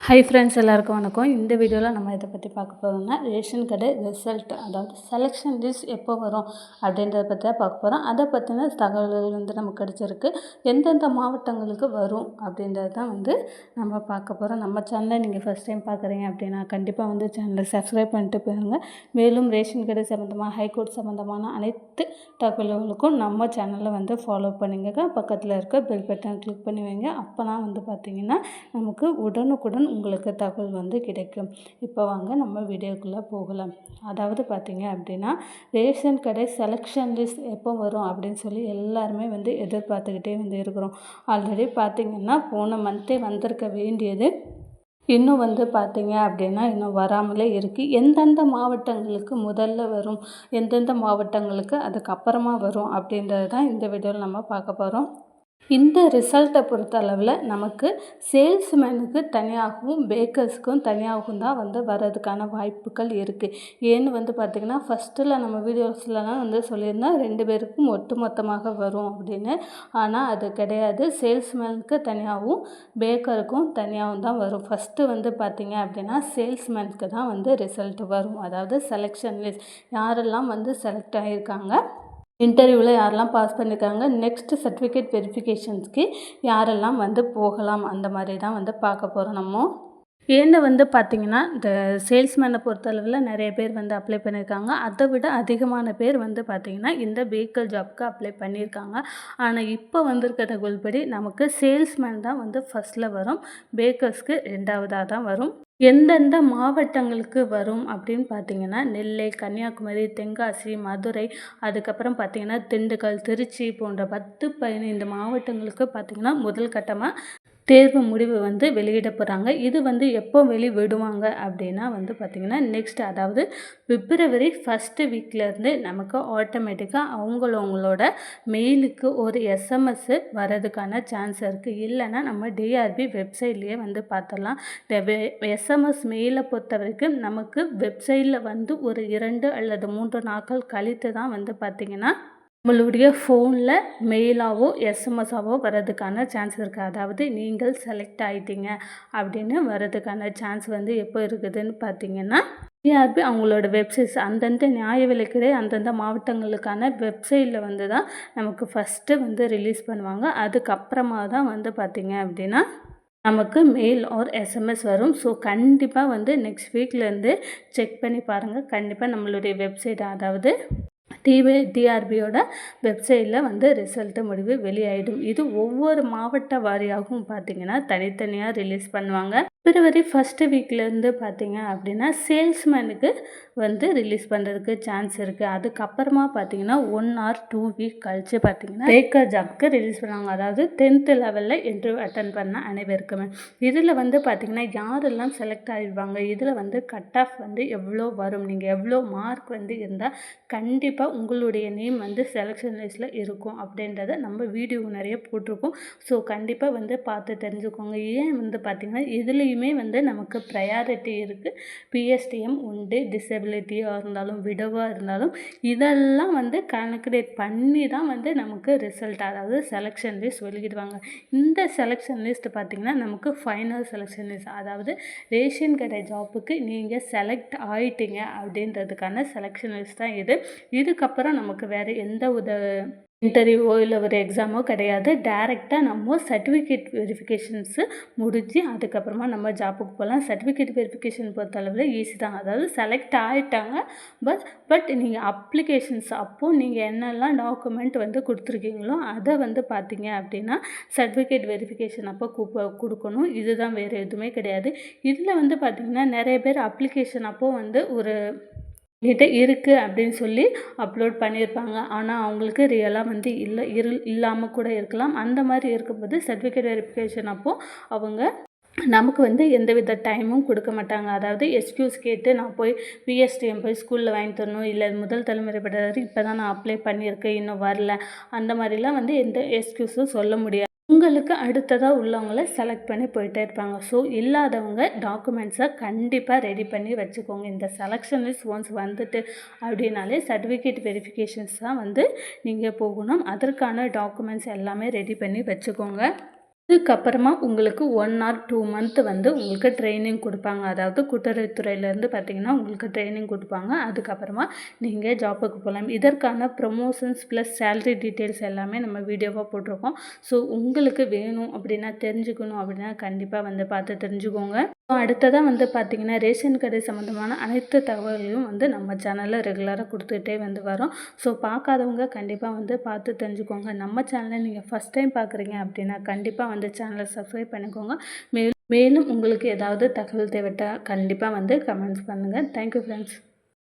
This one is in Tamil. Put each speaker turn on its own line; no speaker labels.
ஹை ஃப்ரெண்ட்ஸ், எல்லாருக்கும் வணக்கம். இந்த வீடியோவில் நம்ம இதை பற்றி பார்க்க போகிறோம்னா ரேஷன் கடை ரிசல்ட், அதாவது செலெக்ஷன் லிஸ்ட் எப்போ வரும் அப்படின்றத பற்றி தான் பார்க்க போகிறோம். அதை பற்றின தகவல்கள் நமக்கு கிடச்சிருக்கு. எந்தெந்த மாவட்டங்களுக்கு வரும் அப்படின்றது தான் நம்ம பார்க்க போகிறோம். நம்ம சேனலை நீங்கள் ஃபஸ்ட் டைம் பார்க்குறீங்க அப்படின்னா கண்டிப்பாக சேனலை சப்ஸ்கிரைப் பண்ணிட்டு போயிருங்க. மேலும் ரேஷன் கடை சம்மந்தமாக, ஹைகோர்ட் சம்மந்தமான அனைத்து தகவல்களுக்கும் நம்ம சேனலில் ஃபாலோ பண்ணிங்க. பக்கத்தில் இருக்க பெல் பட்டன் கிளிக் பண்ணி வைங்க. அப்போனா பார்த்திங்கன்னா நமக்கு உடனுக்குடன் உங்களுக்கு தகவல் கிடைக்கும். இப்போ வாங்க நம்ம வீடியோக்குள்ளே போகலாம். அதாவது பார்த்திங்க அப்படின்னா ரேஷன் கடை செலெக்ஷன் லிஸ்ட் எப்போ வரும் அப்படின்னு சொல்லி எல்லாருமே எதிர்பார்த்துக்கிட்டே இருக்கிறோம். ஆல்ரெடி பார்த்திங்கன்னா போன மந்த்தே வந்திருக்க வேண்டியது இன்னும் பார்த்திங்க அப்படின்னா இன்னும் வராமலே இருக்குது. எந்தெந்த மாவட்டங்களுக்கு முதல்ல வரும், எந்தெந்த மாவட்டங்களுக்கு அதுக்கப்புறமா வரும் அப்படின்றது தான் இந்த வீடியோவில் நம்ம பார்க்க போகிறோம். இந்த ரிசல்ட்டை பொறுத்த அளவில் நமக்கு சேல்ஸ்மேனுக்கு தனியாகவும் பேக்கர்ஸ்க்கும் தனியாகவும் தான் வர்றதுக்கான வாய்ப்புகள் இருக்குது. ஏன்னு பார்த்திங்கன்னா ஃபஸ்ட்டில் நம்ம வீடியோஸ்லலாம் சொல்லியிருந்தோம் 2 பேருக்கும் ஒட்டுமொத்தமாக வரும் அப்படின்னு. ஆனால் அது கிடையாது. சேல்ஸ்மேனுக்கு தனியாகவும் பேக்கருக்கும் தனியாகவும் தான் வரும். ஃபஸ்ட்டு பார்த்திங்க அப்படின்னா சேல்ஸ்மேனுக்கு தான் ரிசல்ட் வரும். அதாவது செலெக்ஷன் லிஸ்ட் யாரெல்லாம் செலக்ட் ஆகியிருக்காங்க, இன்டர்வியூவில் யாரெல்லாம் பாஸ் பண்ணியிருக்காங்க, நெக்ஸ்ட்டு சர்டிஃபிகேட் வெரிஃபிகேஷன்ஸ்க்கு யாரெல்லாம் போகலாம், அந்த மாதிரி தான் பார்க்க போகிறோம் நம்ம. ஏன்னு பார்த்திங்கன்னா இந்த சேல்ஸ்மேனை பொறுத்தளவில் நிறைய பேர் அப்ளை பண்ணியிருக்காங்க. அதை விட அதிகமான பேர் பார்த்திங்கன்னா இந்த பேக்கர் ஜாப்க்கு அப்ளை பண்ணியிருக்காங்க. ஆனால் இப்போ வந்திருக்க தகவல்படி நமக்கு சேல்ஸ்மேன் தான் ஃபஸ்ட்டில் வரும், பேக்கர்ஸ்க்கு 2வதாக தான் வரும். எந்தெந்த மாவட்டங்களுக்கு வரும் அப்படின்னு பார்த்திங்கன்னா நெல்லை, கன்னியாகுமரி, தென்காசி, மதுரை, அதுக்கப்புறம் பார்த்திங்கன்னா திண்டுக்கல், திருச்சி போன்ற 10-15 மாவட்டங்களுக்கு பார்த்திங்கன்னா முதல் கட்டமாக தேர்வு முடிவு வெளியிட போகிறாங்க. இது எப்போ வெளிவிடுவாங்க அப்படின்னா பார்த்திங்கன்னா நெக்ஸ்ட், அதாவது பிப்ரவரி 1 வீக்லேருந்து நமக்கு ஆட்டோமேட்டிக்காக அவங்களோட மெயிலுக்கு ஒரு SMS வரதுக்கான சான்ஸ் இருக்குது. இல்லைன்னா நம்ம டிஆர்பி வெப்சைட்லேயே பார்த்துடலாம். இந்த SMS மெயிலை பொறுத்த வரைக்கும் நமக்கு வெப்சைட்டில் ஒரு 2 அல்லது 3 நாட்கள் கழித்து தான் பார்த்திங்கன்னா உங்களுடைய ஃபோனில் மெயிலாவோ எஸ்எம்எஸ்ஸாவோ வர்றதுக்கான சான்ஸ் இருக்குது. அதாவது நீங்கள் செலக்ட் ஆகிட்டீங்க அப்படின்னு வர்றதுக்கான சான்ஸ் எப்போ இருக்குதுன்னு பார்த்திங்கன்னா டிஆர்பி அவங்களோட வெப்சைட்ஸ் அந்தந்த நியாய விலைக்கடை அந்தந்த மாவட்டங்களுக்கான வெப்சைட்டில் தான் நமக்கு ஃபஸ்ட்டு ரிலீஸ் பண்ணுவாங்க. அதுக்கப்புறமா தான் பார்த்திங்க அப்படின்னா நமக்கு மெயில் ஆர் எஸ்எம்எஸ் வரும். ஸோ கண்டிப்பாக நெக்ஸ்ட் வீக்லேருந்து செக் பண்ணி பாருங்கள். கண்டிப்பாக நம்மளுடைய வெப்சைட், அதாவது டிஆர்பியோட வெப்சைட்டில் ரிசல்ட்டு முடிவு வெளியாயிடும். இது ஒவ்வொரு மாவட்ட வாரியாகவும் பார்த்திங்கன்னா தனித்தனியாக ரிலீஸ் பண்ணுவாங்க. பிப்ரவரி 1 வீக்லேருந்து பார்த்திங்க அப்படின்னா சேல்ஸ்மேனுக்கு ரிலீஸ் பண்ணுறதுக்கு சான்ஸ் இருக்குது. அதுக்கப்புறமா பார்த்திங்கன்னா 1 or 2 வீக் கழித்து பார்த்திங்கன்னா பேக்கர் ஜாப்க்கு ரிலீஸ் பண்ணுவாங்க. அதாவது 10th லெவலில் இன்டர்வியூ அட்டன் பண்ண அனைவருக்குமே. இதில் பார்த்திங்கன்னா யாரெல்லாம் செலக்ட் ஆகிடுவாங்க, இதில் கட் ஆஃப் எவ்வளோ வரும், நீங்கள் எவ்வளோ மார்க் இருந்தால் கண்டிப்பாக உங்களுடைய நேம் செலெக்ஷன் லிஸ்ட்டில் இருக்கும் அப்படின்றத நம்ம வீடியோ நிறைய போட்டிருக்கோம். ஸோ கண்டிப்பாக பார்த்து தெரிஞ்சுக்கோங்க. ஏன் பார்த்திங்கன்னா இதுலேயுமே நமக்கு ப்ரையாரிட்டி இருக்குது. பிஎஸ்டிஎம் உண்டு, டிசபிலிட்டியாக இருந்தாலும் விடவாக இருந்தாலும் இதெல்லாம் கால்குலேட் பண்ணி தான் நமக்கு ரிசல்ட், அதாவது செலெக்ஷன் லிஸ்ட் வெளியிடுவாங்க. இந்த செலெக்ஷன் லிஸ்ட் பார்த்திங்கன்னா நமக்கு ஃபைனல் செலெக்ஷன் லிஸ்ட், அதாவது ரேஷன் கடை ஜாப்புக்கு நீங்கள் செலக்ட் ஆகிட்டீங்க அப்படின்றதுக்கான செலெக்ஷன் லிஸ்ட் தான் இது. இதுக்கப்புறம் நமக்கு வேறு எந்த இன்டர்வியூவோ இல்லை ஒரு எக்ஸாமோ கிடையாது. டைரெக்டாக நம்ம சர்டிஃபிகேட் வெரிஃபிகேஷன்ஸு முடிஞ்சு அதுக்கப்புறமா நம்ம ஜாப்புக்கு போகலாம். சர்டிஃபிகேட் வெரிஃபிகேஷன் பொறுத்தளவில் ஈஸி தான். அதாவது செலக்ட் ஆகிட்டாங்க, பட் நீங்கள் அப்ளிகேஷன்ஸ் அப்போது நீங்கள் என்னெல்லாம் டாக்குமெண்ட் கொடுத்துருக்கீங்களோ அதை பார்த்தீங்க அப்படின்னா சர்டிஃபிகேட் வெரிஃபிகேஷன் அப்போ கொடுக்கணும். இதுதான், வேறு எதுவுமே கிடையாது. இதில் பார்த்திங்கன்னா நிறைய பேர் அப்ளிகேஷன் அப்போது ஒரு கிட்ட இருக்குது அப்படின்னு சொல்லி அப்லோட் பண்ணியிருப்பாங்க. ஆனால் அவங்களுக்கு ரியலாக இல்லாமல் கூட இருக்கலாம். அந்த மாதிரி இருக்கும்போது சர்டிஃபிகேட் வெரிஃபிகேஷன் அப்போது அவங்க நமக்கு எந்தவித டைமும் கொடுக்க மாட்டாங்க. அதாவது எக்ஸ்கியூஸ் கேட்டு நான் போய் பிஎஸ்டிஎம் போய் ஸ்கூலில் வாங்கி தரணும், இல்லை முதல் தலைமுறை பட்டதாரி இப்போ தான் நான் அப்ளை பண்ணியிருக்கேன் இன்னும் வரல, அந்த மாதிரிலாம் எந்த எக்ஸ்கியூஸும் சொல்ல முடியாது. உங்களுக்கு அடுத்ததாக உள்ளவங்கள செலக்ட் பண்ணி போயிட்டே இருப்பாங்க. ஸோ இல்லாதவங்க டாக்குமெண்ட்ஸை கண்டிப்பாக ரெடி பண்ணி வச்சுக்கோங்க. இந்த செலெக்ஷன் லிஸ்ட் ஒன்ஸ் வந்துட்டு அப்படின்னாலே சர்டிஃபிகேட் வெரிஃபிகேஷன்ஸ் தான் நீங்கள் போகணும். அதற்கான டாக்குமெண்ட்ஸ் எல்லாமே ரெடி பண்ணி வச்சுக்கோங்க. இதுக்கப்புறமா உங்களுக்கு 1 ஆர் 2 மந்த் வந்து உங்களுக்கு ட்ரெயினிங் கொடுப்பாங்க. அதாவது கூட்டுறவுத்துறையிலேருந்து பார்த்தீங்கன்னா உங்களுக்கு ட்ரெயினிங் கொடுப்பாங்க. அதுக்கப்புறமா நீங்கள் ஜாப்புக்கு போகலாம். இதற்கான ப்ரமோஷன்ஸ் ப்ளஸ் சேலரி டீட்டெயில்ஸ் எல்லாமே நம்ம வீடியோவாக போட்டிருக்கோம். ஸோ உங்களுக்கு வேணும் அப்படின்னா, தெரிஞ்சுக்கணும் அப்படின்னா கண்டிப்பாக வந்து பார்த்து தெரிஞ்சுக்கோங்க. அடுத்ததாக வந்து பார்த்திங்கன்னா, ரேஷன் கடை சம்மந்தமான அனைத்து தகவல்களையும் வந்து நம்ம சேனலில் ரெகுலராக கொடுத்துட்டே வந்து வரோம். ஸோ பார்க்காதவங்க கண்டிப்பாக வந்து பார்த்து தெரிஞ்சுக்கோங்க. நம்ம சேனலை நீங்கள் ஃபஸ்ட் டைம் பார்க்குறீங்க அப்படின்னா கண்டிப்பாக வந்து சேனலை சப்ஸ்கிரைப் பண்ணிக்கோங்க. மேலும் உங்களுக்கு ஏதாவது தகவல் தேவைப்பட்டால் கண்டிப்பாக வந்து கமெண்ட்ஸ் பண்ணுங்கள். Thank you friends.